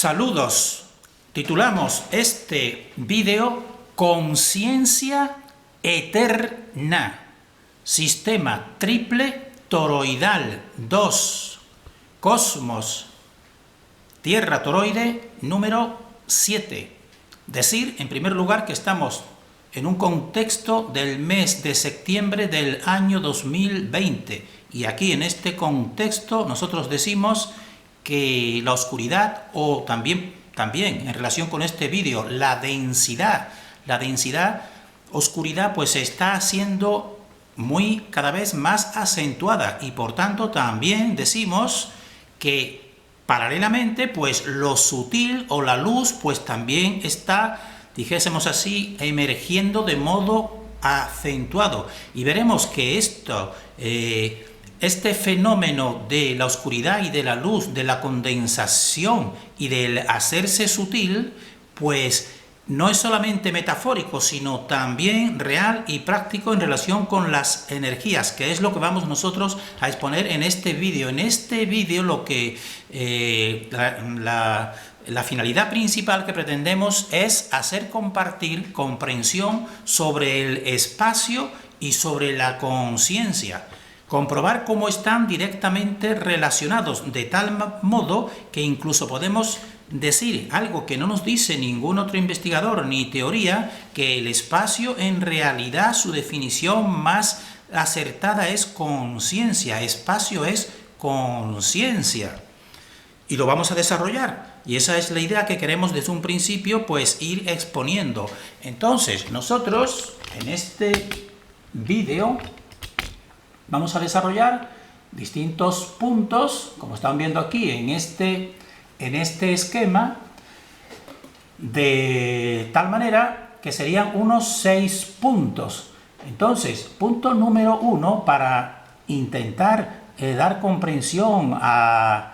Saludos. Titulamos este vídeo Conciencia Eterna. Sistema triple toroidal 2. Cosmos. Tierra toroide número 7. Decir, en primer lugar, que estamos en un contexto del mes de septiembre del año 2020. Y aquí, en este contexto, nosotros decimos que la oscuridad, o también en relación con este vídeo, la densidad, oscuridad, pues se está haciendo cada vez más acentuada, y por tanto también decimos que paralelamente, pues lo sutil o la luz, pues también está, dijésemos así, emergiendo de modo acentuado. Y veremos que este fenómeno de la oscuridad y de la luz, de la condensación y del hacerse sutil, pues no es solamente metafórico, sino también real y práctico en relación con las energías, que es lo que vamos nosotros a exponer en este vídeo. En este vídeo lo que la finalidad principal que pretendemos es hacer compartir comprensión sobre el espacio y sobre la conciencia. Comprobar cómo están directamente relacionados, de tal modo que incluso podemos decir algo que no nos dice ningún otro investigador ni teoría, que el espacio en realidad su definición más acertada es conciencia. Espacio es conciencia. Y lo vamos a desarrollar. Y esa es la idea que queremos desde un principio, pues ir exponiendo. Entonces, nosotros en este vídeo vamos a desarrollar distintos puntos, como están viendo aquí en este esquema, de tal manera que serían unos 6 puntos. Entonces, punto número 1, para intentar dar comprensión a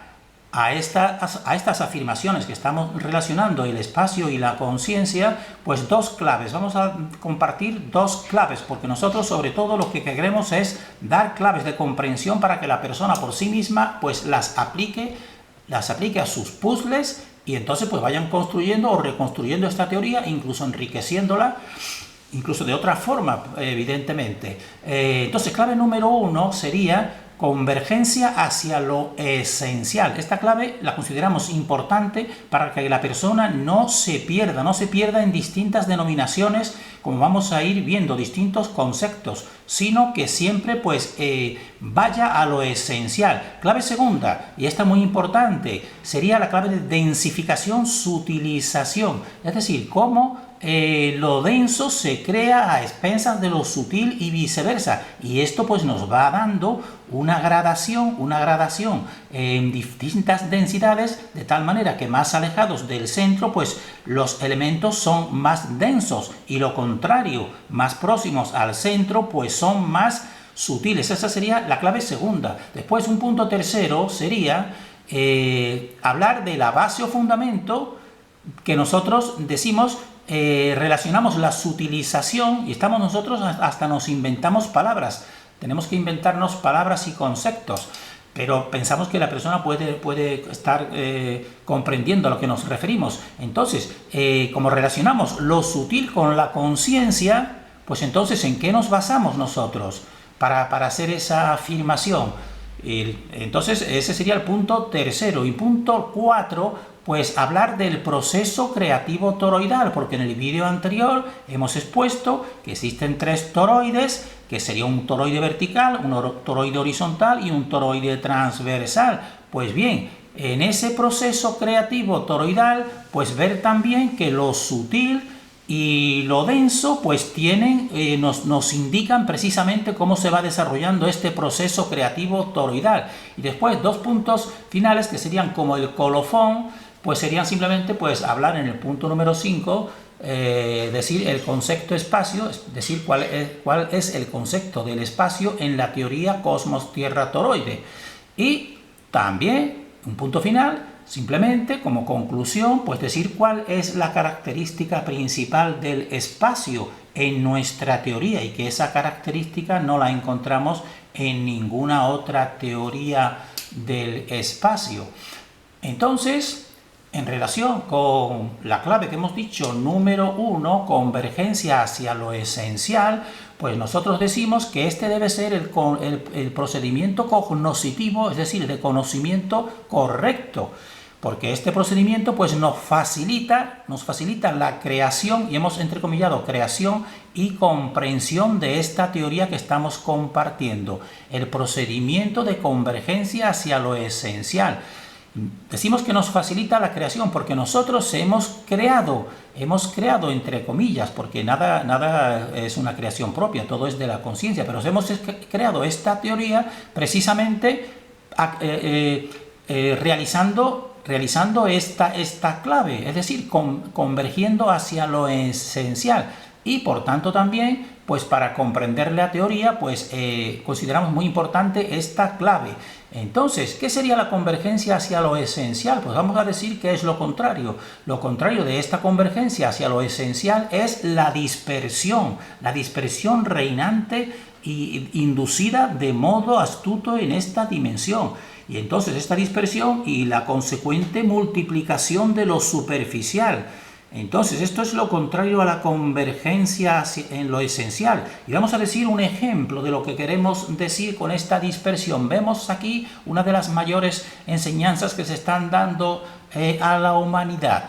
estas afirmaciones que estamos relacionando el espacio y la conciencia, pues 2 claves. Vamos a compartir 2 claves, porque nosotros sobre todo lo que queremos es dar claves de comprensión para que la persona por sí misma pues las aplique a sus puzzles, y entonces pues vayan construyendo o reconstruyendo esta teoría, incluso enriqueciéndola, incluso de otra forma, evidentemente. Entonces, clave número 1 sería convergencia hacia lo esencial. Esta clave la consideramos importante para que la persona no se pierda en distintas denominaciones, como vamos a ir viendo, distintos conceptos, sino que siempre pues vaya a lo esencial. Clave segunda, y esta muy importante, sería la clave de densificación, sutilización, es decir, cómo lo denso se crea a expensas de lo sutil y viceversa, y esto pues nos va dando una gradación en distintas densidades, de tal manera que más alejados del centro pues los elementos son más densos, y lo contrario, más próximos al centro pues son más sutiles. Esa sería la clave segunda. Después, un punto tercero sería hablar de la base o fundamento que nosotros decimos, relacionamos la sutilización, y estamos nosotros hasta nos inventamos palabras. Tenemos que inventarnos palabras y conceptos, pero pensamos que la persona puede estar comprendiendo a lo que nos referimos. Entonces, como relacionamos lo sutil con la conciencia, pues entonces, ¿en qué nos basamos nosotros para hacer esa afirmación? Entonces, ese sería el punto tercero. Y punto 4, pues hablar del proceso creativo toroidal, porque en el vídeo anterior hemos expuesto que existen 3 toroides, que sería un toroide vertical, un toroide horizontal y un toroide transversal. Pues bien, en ese proceso creativo toroidal, pues ver también que lo sutil y lo denso pues nos indican precisamente cómo se va desarrollando este proceso creativo toroidal. Y después 2 puntos finales, que serían como el colofón, pues serían simplemente pues hablar en el punto número 5, decir el concepto espacio, es decir, cuál es el concepto del espacio en la teoría cosmos-tierra toroide. Y también un punto final, simplemente como conclusión, pues decir cuál es la característica principal del espacio en nuestra teoría, y que esa característica no la encontramos en ninguna otra teoría del espacio. Entonces, en relación con la clave que hemos dicho, número 1, convergencia hacia lo esencial, pues nosotros decimos que este debe ser el procedimiento cognoscitivo, es decir, de conocimiento correcto, porque este procedimiento pues nos facilita la creación, y hemos entrecomillado creación y comprensión de esta teoría que estamos compartiendo, el procedimiento de convergencia hacia lo esencial. Decimos que nos facilita la creación porque nosotros hemos creado entre comillas, porque nada es una creación propia, todo es de la conciencia, pero hemos creado esta teoría precisamente realizando esta clave, es decir, convergiendo hacia lo esencial. Y por tanto también, pues para comprender la teoría, pues consideramos muy importante esta clave. Entonces, ¿qué sería la convergencia hacia lo esencial? Pues vamos a decir que es lo contrario. Lo contrario de esta convergencia hacia lo esencial es la dispersión reinante e inducida de modo astuto en esta dimensión. Y entonces esta dispersión y la consecuente multiplicación de lo superficial. Entonces, esto es lo contrario a la convergencia en lo esencial. Y vamos a decir un ejemplo de lo que queremos decir con esta dispersión. Vemos aquí una de las mayores enseñanzas que se están dando a la humanidad.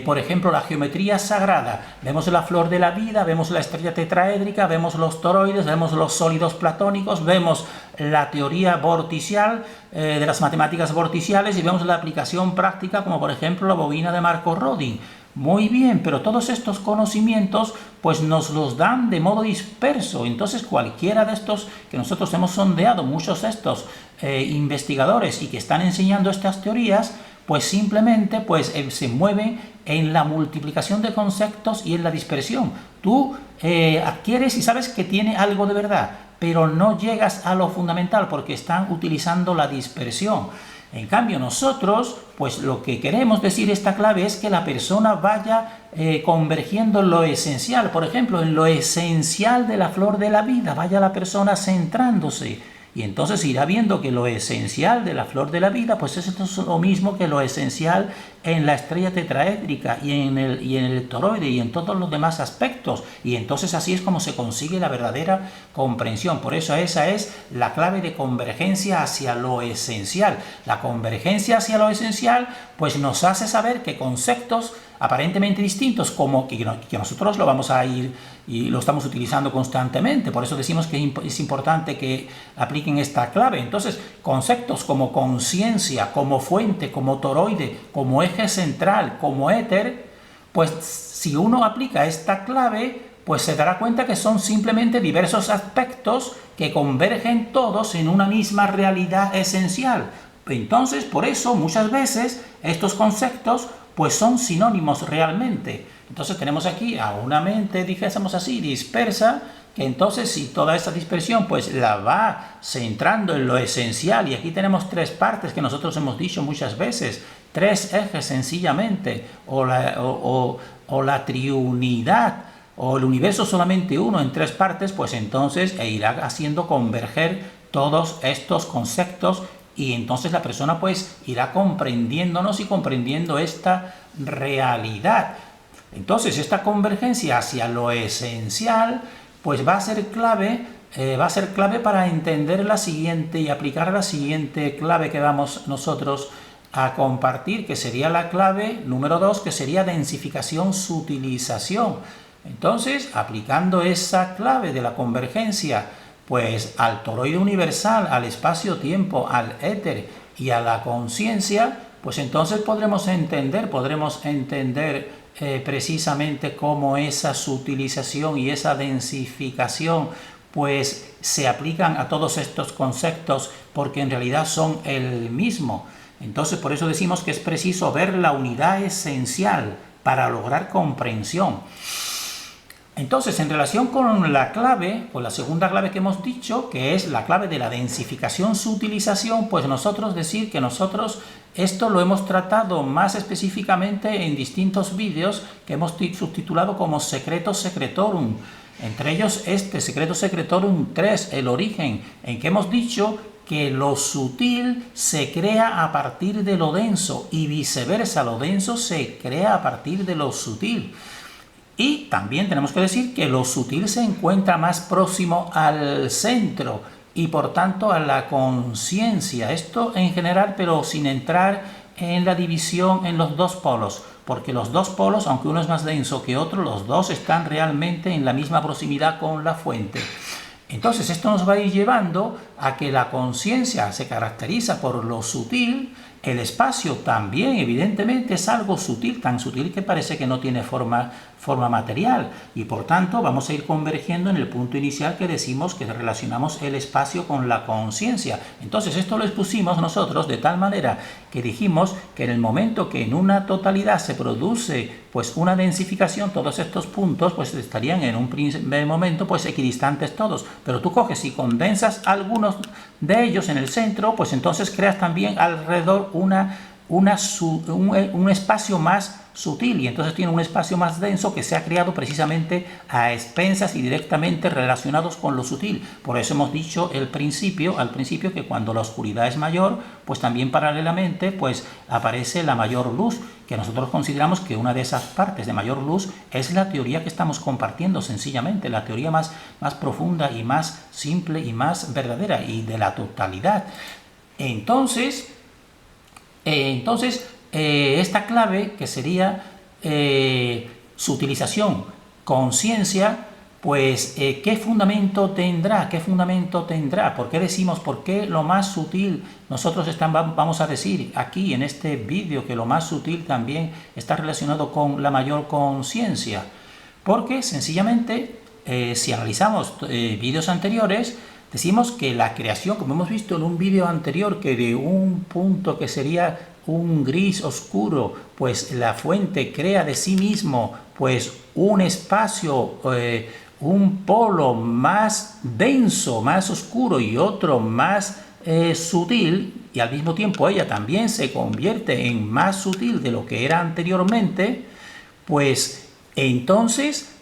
Por ejemplo, la geometría sagrada. Vemos la flor de la vida, vemos la estrella tetraédrica, vemos los toroides, vemos los sólidos platónicos, vemos la teoría vorticial de las matemáticas vorticiales y vemos la aplicación práctica como por ejemplo la bobina de Marco-Rodin. Muy bien, pero todos estos conocimientos pues nos los dan de modo disperso. Entonces cualquiera de estos que nosotros hemos sondeado, muchos de estos investigadores y que están enseñando estas teorías, pues simplemente se mueven en la multiplicación de conceptos y en la dispersión. Tú adquieres y sabes que tiene algo de verdad, pero no llegas a lo fundamental porque están utilizando la dispersión. En cambio nosotros, pues lo que queremos decir esta clave es que la persona vaya convergiendo en lo esencial. Por ejemplo, en lo esencial de la flor de la vida, vaya la persona centrándose. Y entonces irá viendo que lo esencial de la flor de la vida, pues es lo mismo que lo esencial en la estrella tetraédrica y en el toroide y en todos los demás aspectos. Y entonces así es como se consigue la verdadera comprensión. Por eso esa es la clave de convergencia hacia lo esencial. La convergencia hacia lo esencial, pues nos hace saber que conceptos aparentemente distintos, como que nosotros lo vamos a ir y lo estamos utilizando constantemente, por eso decimos que es importante que apliquen esta clave. Entonces, conceptos como conciencia, como fuente, como toroide, como eje central, como éter, pues si uno aplica esta clave, pues se dará cuenta que son simplemente diversos aspectos que convergen todos en una misma realidad esencial. Entonces, por eso muchas veces estos conceptos pues son sinónimos realmente. Entonces tenemos aquí a una mente, dijésemos así, dispersa, que entonces si toda esta dispersión pues la va centrando en lo esencial, y aquí tenemos tres partes que nosotros hemos dicho muchas veces, tres ejes sencillamente, o la triunidad, o el universo solamente uno en tres partes, pues entonces irá haciendo converger todos estos conceptos. Y entonces la persona pues irá comprendiéndonos y comprendiendo esta realidad. Entonces esta convergencia hacia lo esencial pues va a ser clave para entender la siguiente y aplicar la siguiente clave que vamos nosotros a compartir, que sería la clave número 2, que sería densificación, sutilización. Entonces, aplicando esa clave de la convergencia pues al toroide universal, al espacio-tiempo, al éter y a la conciencia, pues entonces podremos entender precisamente cómo esa sutilización y esa densificación pues se aplican a todos estos conceptos, porque en realidad son el mismo. Entonces por eso decimos que es preciso ver la unidad esencial para lograr comprensión. Entonces, en relación con la clave, con la segunda clave que hemos dicho, que es la clave de la densificación-sutilización, pues nosotros decir que nosotros esto lo hemos tratado más específicamente en distintos vídeos que hemos subtitulado como Secreto Secretorum. Entre ellos este, Secreto Secretorum 3, el origen, en que hemos dicho que lo sutil se crea a partir de lo denso y viceversa, lo denso se crea a partir de lo sutil. Y también tenemos que decir que lo sutil se encuentra más próximo al centro y por tanto a la conciencia. Esto en general, pero sin entrar en la división en los dos polos, porque los dos polos, aunque uno es más denso que otro, los dos están realmente en la misma proximidad con la fuente. Entonces esto nos va a ir llevando a que la conciencia se caracteriza por lo sutil. El espacio también evidentemente es algo sutil, tan sutil que parece que no tiene forma material, y por tanto vamos a ir convergiendo en el punto inicial que decimos que relacionamos el espacio con la conciencia. Entonces esto lo expusimos nosotros de tal manera que dijimos que en el momento que en una totalidad se produce pues una densificación, todos estos puntos pues estarían en un primer momento pues equidistantes todos, pero tú coges y condensas algunos de ellos en el centro, pues entonces creas también alrededor un espacio más sutil, y entonces tiene un espacio más denso que se ha creado precisamente a expensas y directamente relacionados con lo sutil. Por eso hemos dicho al principio que cuando la oscuridad es mayor, pues también paralelamente pues aparece la mayor luz, que nosotros consideramos que una de esas partes de mayor luz es la teoría que estamos compartiendo, sencillamente la teoría más profunda y más simple y más verdadera y de la totalidad. Entonces esta clave, que sería su utilización, conciencia, pues ¿qué fundamento tendrá? ¿Por qué decimos, por qué lo más sutil? Nosotros vamos a decir aquí en este vídeo que lo más sutil también está relacionado con la mayor conciencia. Porque sencillamente, si analizamos vídeos anteriores, decimos que la creación, como hemos visto en un vídeo anterior, que de un punto que sería un gris oscuro, pues la fuente crea de sí mismo pues un espacio, un polo más denso, más oscuro, y otro más sutil, y al mismo tiempo ella también se convierte en más sutil de lo que era anteriormente, pues entonces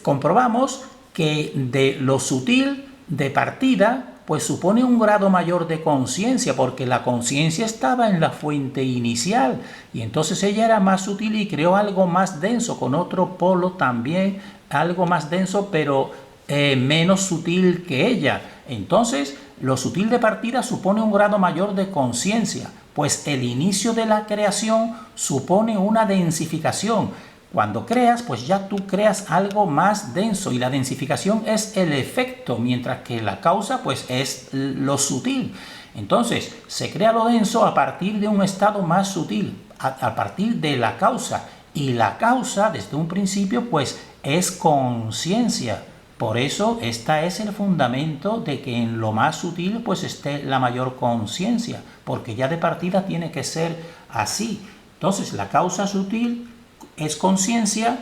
comprobamos que de lo sutil de partida pues supone un grado mayor de conciencia, porque la conciencia estaba en la fuente inicial, y entonces ella era más sutil y creó algo más denso, con otro polo también, algo más denso, pero menos sutil que ella. Entonces, lo sutil de partida supone un grado mayor de conciencia, pues el inicio de la creación supone una densificación. Cuando creas, pues ya tú creas algo más denso, y la densificación es el efecto, mientras que la causa pues es lo sutil. Entonces, se crea lo denso a partir de un estado más sutil, a partir de la causa, y la causa desde un principio pues es conciencia. Por eso este es el fundamento de que en lo más sutil pues esté la mayor conciencia, porque ya de partida tiene que ser así. Entonces, la causa sutil es conciencia,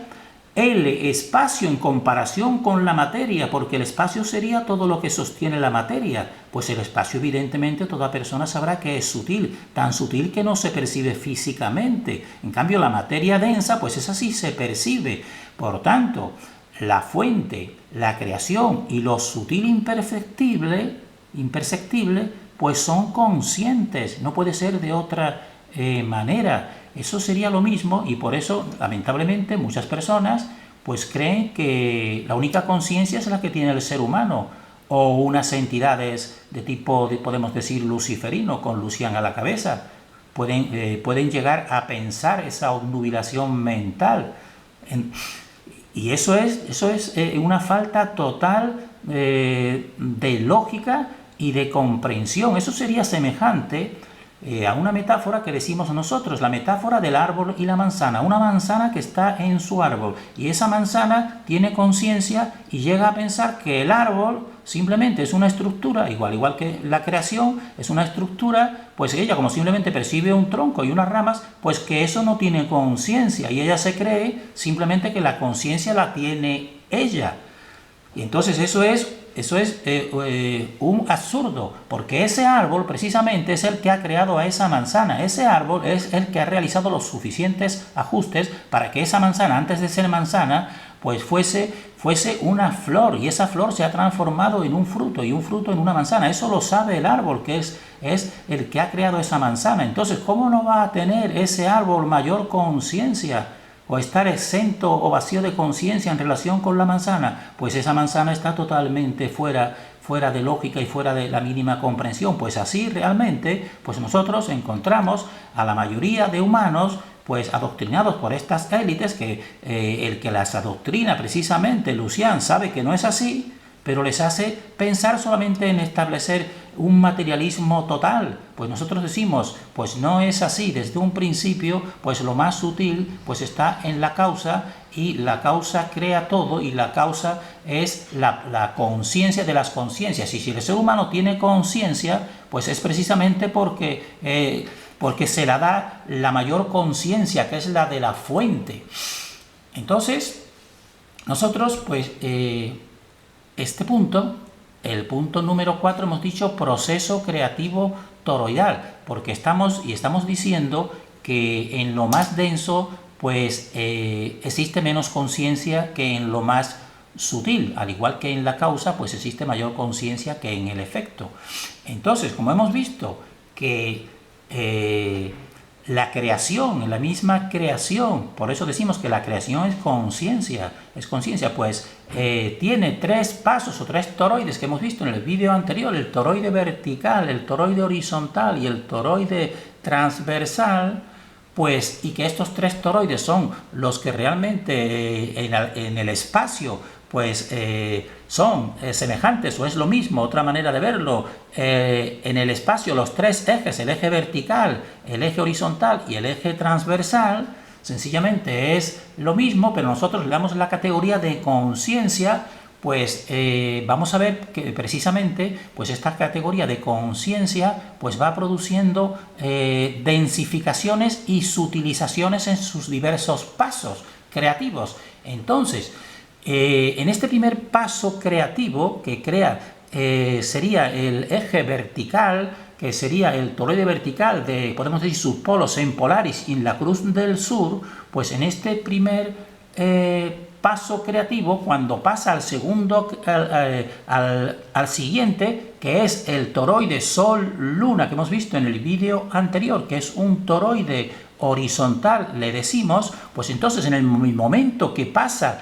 el espacio en comparación con la materia, porque el espacio sería todo lo que sostiene la materia, pues el espacio evidentemente toda persona sabrá que es sutil, tan sutil que no se percibe físicamente. En cambio la materia densa pues esa sí se percibe. Por tanto, la fuente, la creación y lo sutil imperceptible pues son conscientes, no puede ser de otra manera. Eso sería lo mismo, y por eso lamentablemente muchas personas pues creen que la única conciencia es la que tiene el ser humano, o unas entidades de tipo, podemos decir, luciferino, con Lucián a la cabeza. Pueden llegar a pensar esa obnubilación mental, y eso es una falta total de lógica y de comprensión. Eso sería semejante a una metáfora que decimos nosotros, la metáfora del árbol y la manzana. Una manzana que está en su árbol, y esa manzana tiene conciencia y llega a pensar que el árbol simplemente es una estructura, igual que la creación es una estructura, pues ella, como simplemente percibe un tronco y unas ramas, pues que eso no tiene conciencia, y ella se cree simplemente que la conciencia la tiene ella. Y entonces eso es un absurdo, porque ese árbol precisamente es el que ha creado a esa manzana. Ese árbol es el que ha realizado los suficientes ajustes para que esa manzana, antes de ser manzana, pues fuese una flor, y esa flor se ha transformado en un fruto, y un fruto en una manzana. Eso lo sabe el árbol, que es el que ha creado esa manzana. Entonces, ¿cómo no va a tener ese árbol mayor conciencia o estar exento o vacío de conciencia en relación con la manzana? Pues esa manzana está totalmente fuera de lógica y fuera de la mínima comprensión. Pues así realmente, pues nosotros encontramos a la mayoría de humanos pues adoctrinados por estas élites, que el que las adoctrina precisamente, Lucian, sabe que no es así, pero les hace pensar solamente en establecer un materialismo total. Pues nosotros decimos, pues no es así. Desde un principio, pues lo más sutil pues está en la causa, y la causa crea todo, y la causa es la conciencia de las conciencias. Y si el ser humano tiene conciencia, pues es precisamente porque se la da la mayor conciencia, que es la de la fuente. Entonces, nosotros, pues, este punto, el punto número 4, hemos dicho proceso creativo toroidal, porque estamos diciendo que en lo más denso, pues, existe menos conciencia que en lo más sutil, al igual que en la causa, pues existe mayor conciencia que en el efecto. Entonces, como hemos visto que la creación, la misma creación, por eso decimos que la creación es conciencia, pues tiene 3 pasos o 3 toroides que hemos visto en el vídeo anterior: el toroide vertical, el toroide horizontal y el toroide transversal. Pues, y que estos 3 toroides son los que realmente en el espacio pues son semejantes, o es lo mismo, otra manera de verlo. En el espacio, los 3 ejes, el eje vertical, el eje horizontal y el eje transversal, sencillamente es lo mismo, pero nosotros le damos la categoría de conciencia. Pues vamos a ver que precisamente pues esta categoría de conciencia pues va produciendo densificaciones y sutilizaciones en sus diversos pasos creativos. Entonces, en este primer paso creativo que crea sería el eje vertical, que sería el toroide vertical de, podemos decir, sus polos en Polaris y en la Cruz del Sur. Pues en este primer paso creativo, cuando pasa al segundo, al siguiente, que es el toroide Sol-Luna, que hemos visto en el vídeo anterior, que es un toroide horizontal, le decimos, pues entonces en el momento que pasa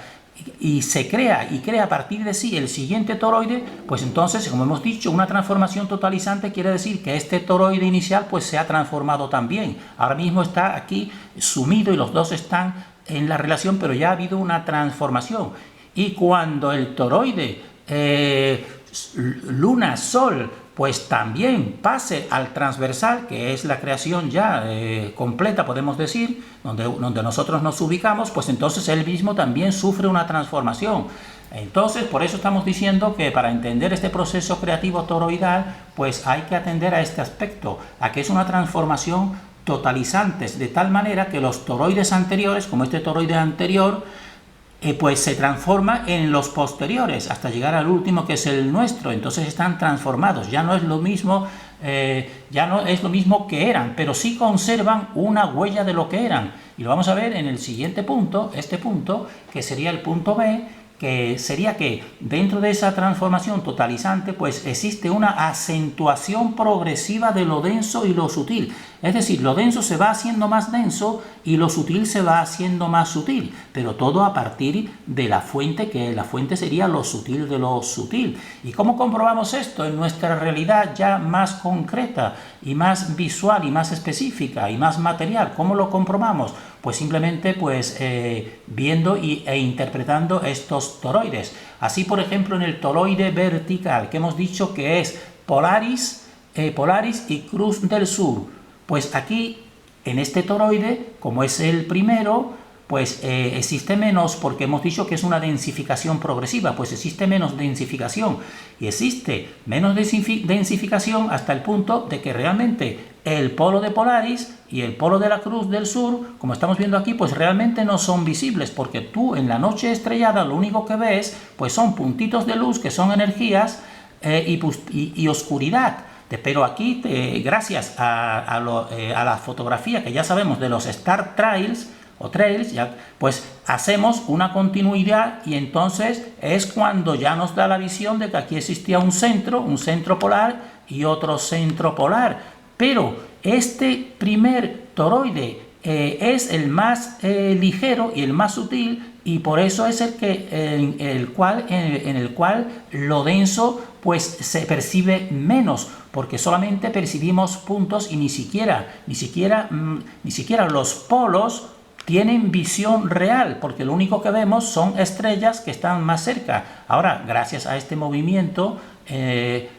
y se crea a partir de sí el siguiente toroide, pues entonces, como hemos dicho, una transformación totalizante quiere decir que este toroide inicial pues se ha transformado también. Ahora mismo está aquí sumido y los dos están en la relación, pero ya ha habido una transformación. Y cuando el toroide Luna-Sol pues también pase al transversal, que es la creación ya completa, podemos decir, donde nosotros nos ubicamos, pues entonces él mismo también sufre una transformación. Entonces, por eso estamos diciendo que para entender este proceso creativo toroidal, pues hay que atender a este aspecto, a que es una transformación totalizante, de tal manera que los toroides anteriores, como este toroide anterior, pues se transforma en los posteriores hasta llegar al último, que es el nuestro. Entonces están transformados, ya no es lo mismo que eran, pero sí conservan una huella de lo que eran, y lo vamos a ver en el siguiente punto, este punto, que sería el punto B, que sería que dentro de esa transformación totalizante pues existe una acentuación progresiva de lo denso y lo sutil. Es decir, lo denso se va haciendo más denso y lo sutil se va haciendo más sutil, pero todo a partir de la fuente, que la fuente sería lo sutil de lo sutil. ¿Y cómo comprobamos esto en nuestra realidad ya más concreta y más visual y más específica y más material? ¿Cómo lo comprobamos? Pues simplemente pues viendo e interpretando estos toroides. Así, por ejemplo, en el toroide vertical, que hemos dicho que es Polaris y Cruz del Sur, pues aquí en este toroide, como es el primero, pues existe menos, porque hemos dicho que es una densificación progresiva, pues existe menos densificación, y existe menos densificación hasta el punto de que realmente el polo de Polaris y el polo de la Cruz del Sur, como estamos viendo aquí, pues realmente no son visibles, porque tú en la noche estrellada lo único que ves pues son puntitos de luz que son energías y oscuridad. Pero aquí, gracias a la fotografía que ya sabemos de los Star Trails, ya, pues hacemos una continuidad, y entonces es cuando ya nos da la visión de que aquí existía un centro polar y otro centro polar. Pero este primer toroide es el más ligero y el más sutil, y por eso es el que en el cual lo denso pues se percibe menos, porque solamente percibimos puntos, y ni siquiera los polos tienen visión real, porque lo único que vemos son estrellas que están más cerca. Ahora, gracias a este movimiento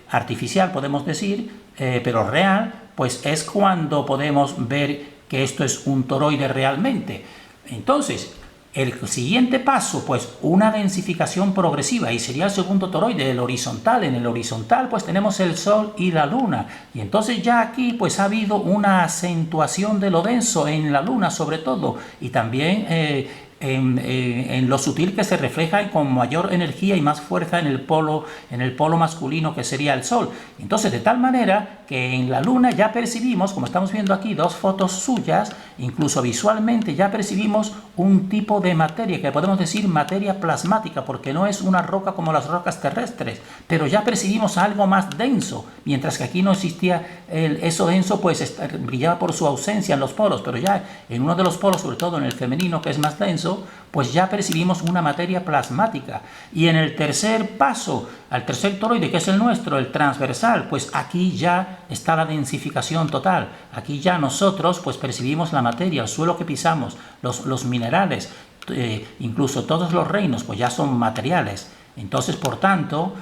artificial, podemos decir, pero real, pues es cuando podemos ver que esto es un toroide realmente. Entonces, el siguiente paso, pues una densificación progresiva, y sería el segundo toroide, el horizontal. En el horizontal pues tenemos el Sol y la Luna, y entonces ya aquí pues ha habido una acentuación de lo denso en la Luna sobre todo, y también en lo sutil, que se refleja con mayor energía y más fuerza en el polo masculino, que sería el Sol. Entonces, de tal manera que en la Luna ya percibimos, como estamos viendo aquí, dos fotos suyas, incluso visualmente ya percibimos un tipo de materia que podemos decir materia plasmática, porque no es una roca como las rocas terrestres, pero ya percibimos algo más denso, mientras que aquí no existía eso denso, pues brillaba por su ausencia en los polos, pero ya en uno de los polos, sobre todo en el femenino, que es más denso, pues ya percibimos una materia plasmática. Y en el tercer paso, al tercer toroide, que es el nuestro, el transversal, pues aquí ya está la densificación total. Aquí ya nosotros pues percibimos la materia, el suelo que pisamos, los minerales, incluso todos los reinos, pues ya son materiales. Entonces, por tanto,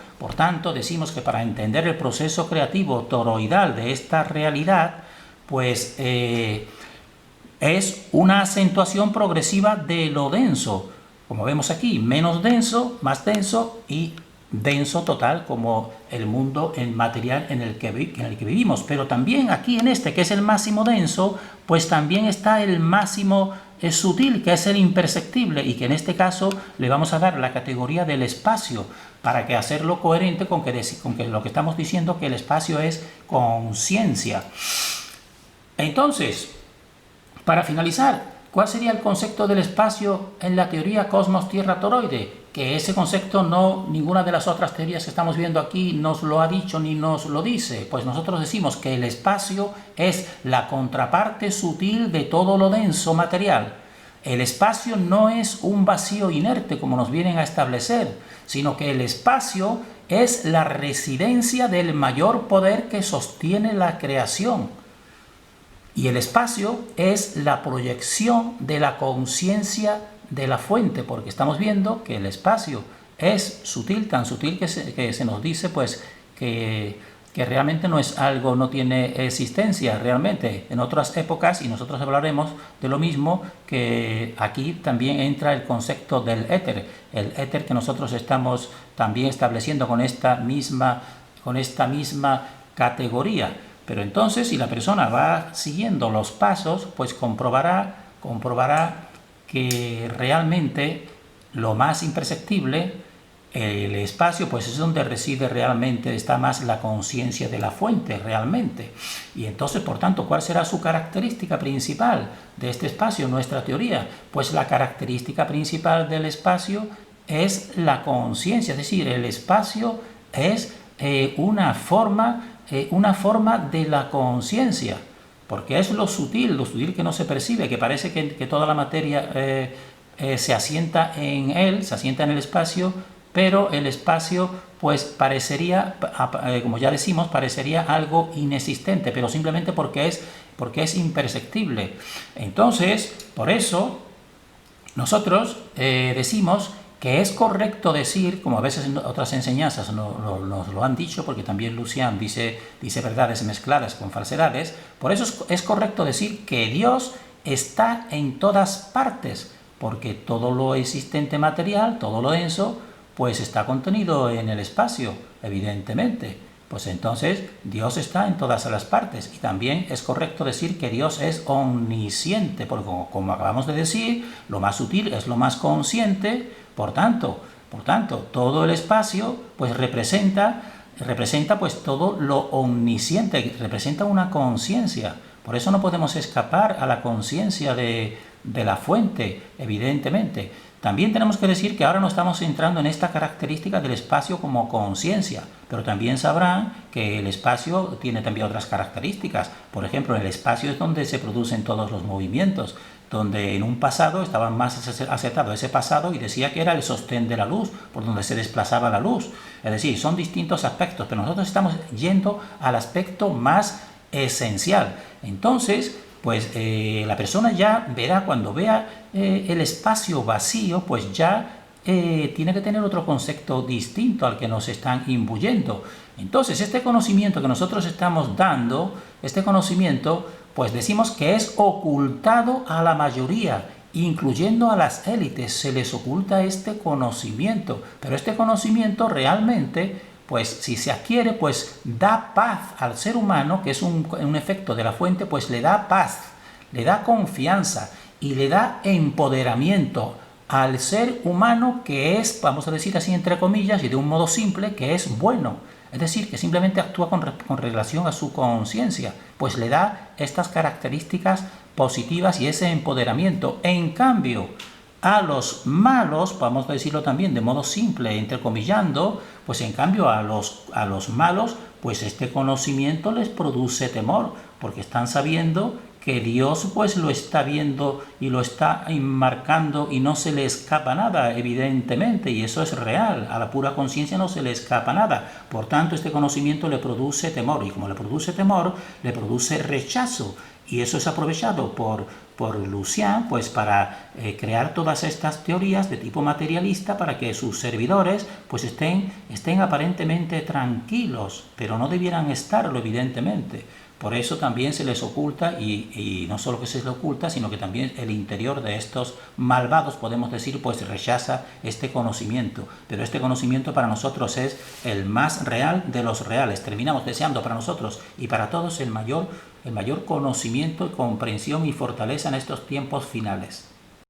decimos que para entender el proceso creativo toroidal de esta realidad, pues es una acentuación progresiva de lo denso, como vemos aquí, menos denso, más denso y denso total, como el mundo material en el que vivimos. Pero también aquí en este, que es el máximo denso, pues también está el máximo sutil, que es el imperceptible, y que en este caso le vamos a dar la categoría del espacio, para que hacerlo coherente con que lo que estamos diciendo, que el espacio es conciencia. Entonces, para finalizar, ¿cuál sería el concepto del espacio en la teoría cosmos-tierra-toroide? Que ese concepto ninguna de las otras teorías que estamos viendo aquí nos lo ha dicho ni nos lo dice. Pues nosotros decimos que el espacio es la contraparte sutil de todo lo denso material. El espacio no es un vacío inerte, como nos vienen a establecer, sino que el espacio es la residencia del mayor poder que sostiene la creación. Y el espacio es la proyección de la conciencia de la fuente, porque estamos viendo que el espacio es sutil, tan sutil que se nos dice pues que realmente no es algo, no tiene existencia realmente en otras épocas, y nosotros hablaremos de lo mismo, que aquí también entra el concepto del éter, el éter que nosotros estamos también estableciendo con esta misma categoría. Pero entonces, si la persona va siguiendo los pasos, pues comprobará que realmente lo más imperceptible, el espacio, pues es donde reside realmente, está más la conciencia de la fuente realmente. Y entonces, por tanto, ¿cuál será su característica principal de este espacio, nuestra teoría? Pues la característica principal del espacio es la conciencia, es decir, el espacio es una forma de la conciencia, porque es lo sutil que no se percibe, que parece que toda la materia se asienta en él, se asienta en el espacio, pero el espacio pues parecería, como ya decimos, parecería algo inexistente, pero simplemente porque es imperceptible. Entonces, por eso nosotros decimos que es correcto decir, como a veces en otras enseñanzas nos lo han dicho, porque también Lucian dice verdades mezcladas con falsedades, por eso es correcto decir que Dios está en todas partes, porque todo lo existente material, todo lo denso, pues está contenido en el espacio, evidentemente. Pues entonces Dios está en todas las partes, y también es correcto decir que Dios es omnisciente, porque como acabamos de decir, lo más sutil es lo más consciente. Por tanto, todo el espacio pues representa pues todo lo omnisciente, representa una conciencia. Por eso no podemos escapar a la conciencia de la fuente, evidentemente. También tenemos que decir que ahora no estamos entrando en esta característica del espacio como conciencia, pero también sabrán que el espacio tiene también otras características. Por ejemplo, el espacio es donde se producen todos los movimientos, donde en un pasado estaba más aceptado ese pasado y decía que era el sostén de la luz, por donde se desplazaba la luz. Es decir, son distintos aspectos, pero nosotros estamos yendo al aspecto más esencial. Entonces, pues la persona ya verá, cuando vea el espacio vacío, pues ya tiene que tener otro concepto distinto al que nos están imbuyendo. Entonces, este conocimiento que nosotros estamos dando, este conocimiento, pues decimos que es ocultado a la mayoría, incluyendo a las élites. Se les oculta este conocimiento, pero este conocimiento realmente, pues si se adquiere, pues da paz al ser humano, que es un efecto de la fuente, pues le da paz, le da confianza y le da empoderamiento al ser humano, que es, vamos a decir así entre comillas y de un modo simple, que es bueno. Es decir, que simplemente actúa con relación a su conciencia, pues le da estas características positivas y ese empoderamiento. En cambio, a los malos, vamos a decirlo también de modo simple, entrecomillando, pues en cambio a los malos, pues este conocimiento les produce temor, porque están sabiendo que Dios pues lo está viendo y lo está enmarcando y no se le escapa nada, evidentemente, y eso es real. A la pura conciencia no se le escapa nada. Por tanto, este conocimiento le produce temor, y como le produce temor, le produce rechazo. Y eso es aprovechado por Lucian, pues para crear todas estas teorías de tipo materialista, para que sus servidores pues estén aparentemente tranquilos, pero no debieran estarlo, evidentemente. Por eso también se les oculta, y no solo que se les oculta, sino que también el interior de estos malvados, podemos decir, pues rechaza este conocimiento. Pero este conocimiento para nosotros es el más real de los reales. Terminamos deseando para nosotros y para todos el mayor conocimiento, comprensión y fortaleza en estos tiempos finales.